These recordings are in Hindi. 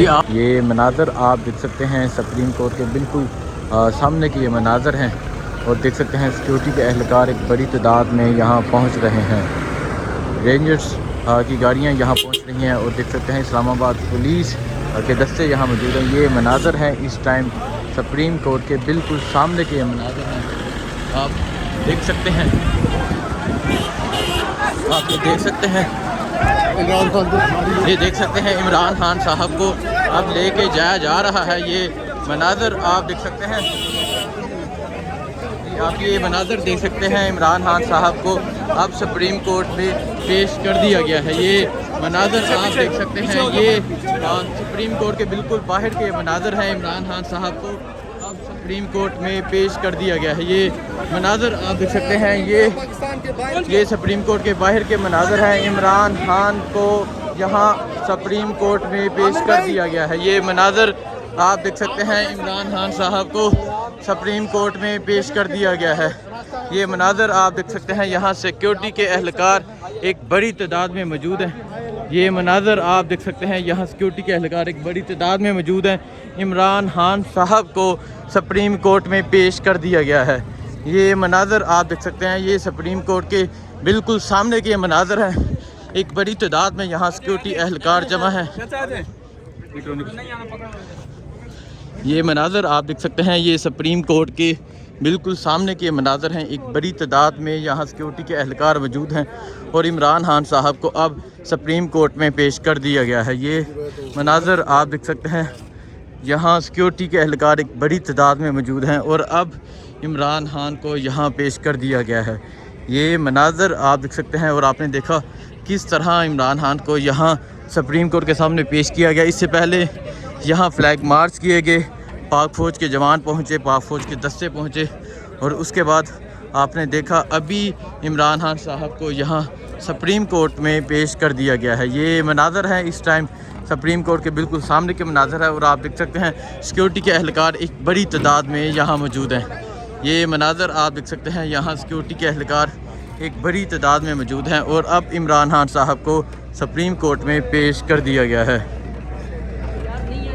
जी ये मनाज़र आप देख सकते हैं सुप्रीम कोर्ट के बिल्कुल सामने के ये मनाज़र हैं और देख सकते हैं सिक्योरिटी के एहलकार एक बड़ी तादाद में यहाँ पहुँच रहे हैं। रेंजर्स की गाड़ियाँ यहाँ पहुँच रही हैं और देख सकते हैं इस्लामाबाद पुलिस के दस्ते यहाँ मौजूद हैं। ये मनाज़र हैं इस टाइम सुप्रीम कोर्ट के बिल्कुल सामने के ये मनाज़र हैं, आप देख सकते हैं। आप ये देख सकते हैं, ये देख सकते हैं इमरान खान साहब को अब लेके जाया जा रहा है। ये मनाज़र आप देख सकते हैं, आप ये मनाज़र देख सकते हैं। इमरान खान साहब को अब सुप्रीम कोर्ट में पेश कर दिया गया है। ये मनाज़र आप देख सकते हैं, ये सुप्रीम कोर्ट के बिल्कुल बाहर के मनाज़र हैं। इमरान खान साहब को अब सुप्रीम कोर्ट में पेश कर दिया गया है। ये मनाज़र आप देख सकते हैं, ये सुप्रीम कोर्ट के बाहर के मनाज़र हैं। इमरान खान को यहाँ सुप्रीम कोर्ट में पेश कर दिया गया है। ये मनाज़र आप देख सकते हैं, इमरान खान साहब को सुप्रीम कोर्ट में पेश कर दिया गया है। ये मनाज़र आप देख सकते हैं, यहाँ सिक्योरिटी के एहलकार एक बड़ी तादाद में मौजूद हैं। ये मनाज़र आप देख सकते हैं, यहाँ सिक्योरिटी के एहलकार एक बड़ी तादाद में मौजूद हैं। इमरान खान साहब को सुप्रीम कोर्ट में पेश कर दिया गया है। ये मनाज़र आप देख सकते हैं, ये सुप्रीम कोर्ट के बिल्कुल सामने के मनाज़र हैं। एक बड़ी तादाद में यहाँ सिक्योरिटी एहलकार जमा है। ये मनाज़र आप देख सकते हैं, ये सुप्रीम कोर्ट के बिल्कुल सामने के मनाज़र हैं। एक बड़ी तादाद में यहाँ सिक्योरिटी के एहलकार मौजूद हैं और इमरान खान साहब को अब सुप्रीम कोर्ट में पेश कर दिया गया है। ये मनाज़र आप देख सकते हैं, यहाँ सिक्योरिटी के एहलकार एक बड़ी तादाद में मौजूद हैं और अब इमरान खान को यहाँ पेश कर दिया गया है। ये मनाज़र आप देख सकते हैं और आपने देखा किस तरह इमरान खान को यहाँ सुप्रीम कोर्ट के सामने पेश किया गया। इससे पहले यहाँ फ्लैग मार्च किए गए, पाक फ़ौज के जवान पहुँचे, पाक फ़ौज के दस्ते पहुँचे और उसके बाद आपने देखा अभी इमरान खान साहब को यहाँ सुप्रीम कोर्ट में पेश कर दिया गया है। ये मनाज़र है इस टाइम सुप्रीम कोर्ट के बिल्कुल सामने के मनाज़र है और आप देख सकते हैं सिक्योरिटी के एहलकार एक बड़ी तादाद में यहाँ मौजूद हैं। ये मनाज़र आप देख सकते हैं, यहाँ सिक्योरिटी के एहलकार एक बड़ी तादाद में मौजूद हैं और अब इमरान खान साहब को सुप्रीम कोर्ट में पेश कर दिया गया है।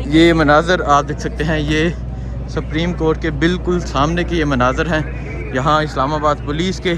ये मनाज़र आप देख सकते हैं, ये सुप्रीम कोर्ट के बिल्कुल सामने के ये मनाज़र हैं। यहाँ इस्लामाबाद पुलिस के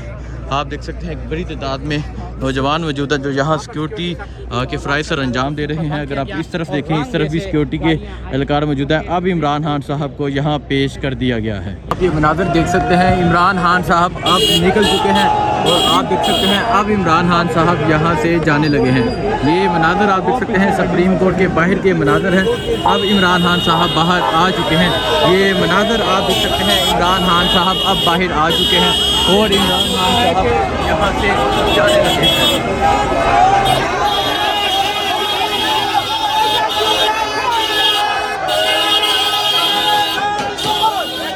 आप देख सकते हैं एक बड़ी तादाद में नौजवान मौजूद है जो यहाँ सिक्योरिटी के फ़राइज़ सर अंजाम दे रहे हैं। अगर आप इस तरफ देखें, इस तरफ भी सिक्योरिटी के एहलकार मौजूद है। अब इमरान खान साहब को यहाँ पेश कर दिया गया है। ये मनाज़र देख सकते हैं, इमरान खान साहब अब निकल चुके हैं और आप देख सकते हैं अब इमरान खान साहब यहाँ से जाने लगे हैं। ये मनाज़र आप देख सकते हैं सुप्रीम कोर्ट के बाहर के मनाज़र हैं। अब इमरान खान साहब बाहर आ चुके हैं। ये मनाज़र आप देख सकते हैं, इमरान खान साहब अब बाहर आ चुके हैं और इमरान खान साहब यहाँ से जाने लगे हैं।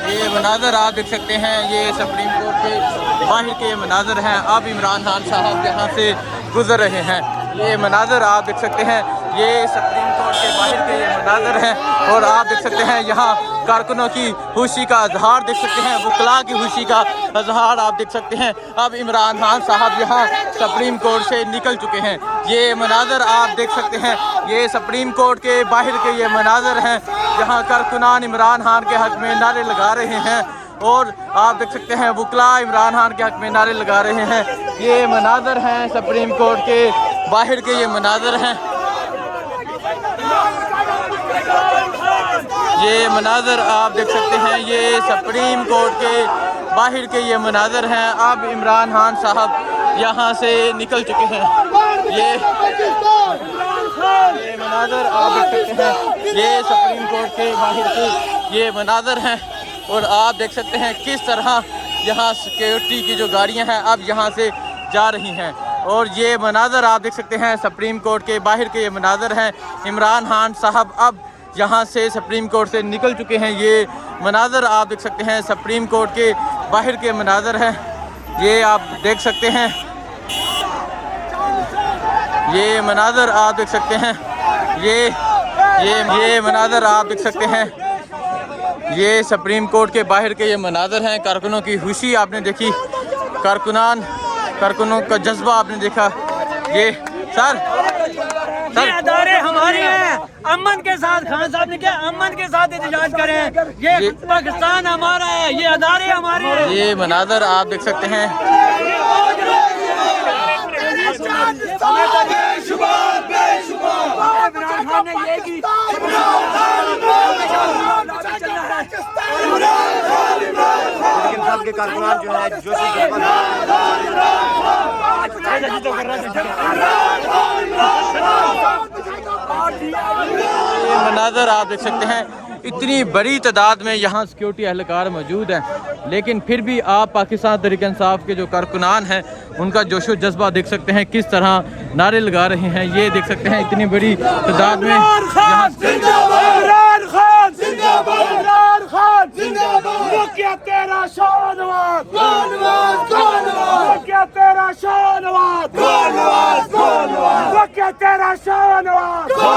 ये मनाज़र आप देख सकते हैं, ये सुप्रीम कोर्ट के बाहर के मनाज़र हैं। अब इमरान खान साहब यहाँ से गुज़र रहे हैं। ये मनाज़र आप देख सकते हैं, ये सुप्रीम कोर्ट के बाहर के ये मनाज़र हैं और आप देख सकते हैं यहाँ कारकुनों की खुशी का इजहार देख सकते हैं, वकला की खुशी का इजहार आप देख सकते हैं। अब इमरान खान साहब यहाँ सुप्रीम कोर्ट से निकल चुके हैं। ये मनाज़र आप देख सकते हैं, ये सुप्रीम कोर्ट के बाहर के ये मनाज़र हैं। यहाँ कारकुनान इमरान खान के हक़ में नारे लगा रहे हैं और आप देख सकते हैं वकला इमरान खान के हक़ में नारे लगा रहे हैं। ये मनाज़र हैं सुप्रीम कोर्ट के बाहर के ये मनाज़र हैं। ये मनाज़र आप देख सकते हैं, ये सुप्रीम कोर्ट के बाहर के ये मनाज़र हैं। अब इमरान खान साहब यहाँ से निकल चुके हैं। ये मनाज़र आप देख सकते हैं, ये सुप्रीम कोर्ट के बाहर के ये मनाज़र हैं और आप देख सकते हैं किस तरह यहाँ सिक्योरिटी की जो गाड़ियाँ हैं अब यहाँ से जा रही हैं और ये मनाज़र आप देख सकते हैं सुप्रीम कोर्ट के बाहर के ये मनाज़र हैं। इमरान खान साहब अब यहाँ से सुप्रीम कोर्ट से निकल चुके हैं। ये मनाज़र आप देख सकते हैं सुप्रीम कोर्ट के बाहर के मनाज़र हैं। ये आप देख सकते हैं, ये मनाज़र आप देख सकते हैं, ये मनाज़र आप देख सकते हैं, ये सुप्रीम कोर्ट के बाहर के ये मनाज़र हैं। कारकुनों की खुशी आपने देखी, कारकुनों का जज्बा आपने देखा। ये सर ये अदारे हमारे हैं, अमन के साथ खान साहब ने क्या अमन के साथ एहतजाज करें। ये पाकिस्तान हमारा है, ये अदारे हमारे हैं। ये मनाजर आप देख सकते हैं। के कारकुनान जो है ये मनाजर आप देख सकते हैं, इतनी बड़ी तादाद में यहाँ सिक्योरिटी एहलकार मौजूद हैं, लेकिन फिर भी आप पाकिस्तान तहरीक इंसाफ के जो कारकुनान हैं उनका जोशो जज्बा देख सकते हैं, किस तरह नारे लगा रहे हैं। ये देख सकते हैं इतनी बड़ी तादाद में यहाँ तेरा शानवाज, क्या तेरा शानवाज, क्या तेरा शानवाज,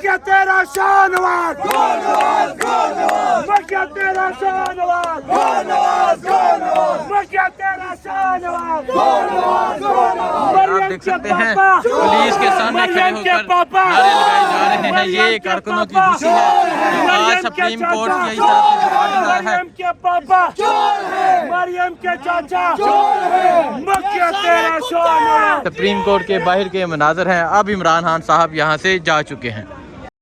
क्या तेरा शानवाज, क्या तेरा शानवाज, क्या तेरा शानवाज। आप देख सकते हैं पुलिस के सामने खड़े होकर नारे लगाए जा रहे हैं। ये कारकुनों की खुशी है। आज सुप्रीम कोर्ट की इस तरफ से जो ऑर्डर आया है, मरियम के पापा, मरियम के चाचा, क्या तेरा शानवाज। सुप्रीम कोर्ट के बाहर के मनाजर हैं। अब इमरान खान साहब यहाँ से जा चुके हैं।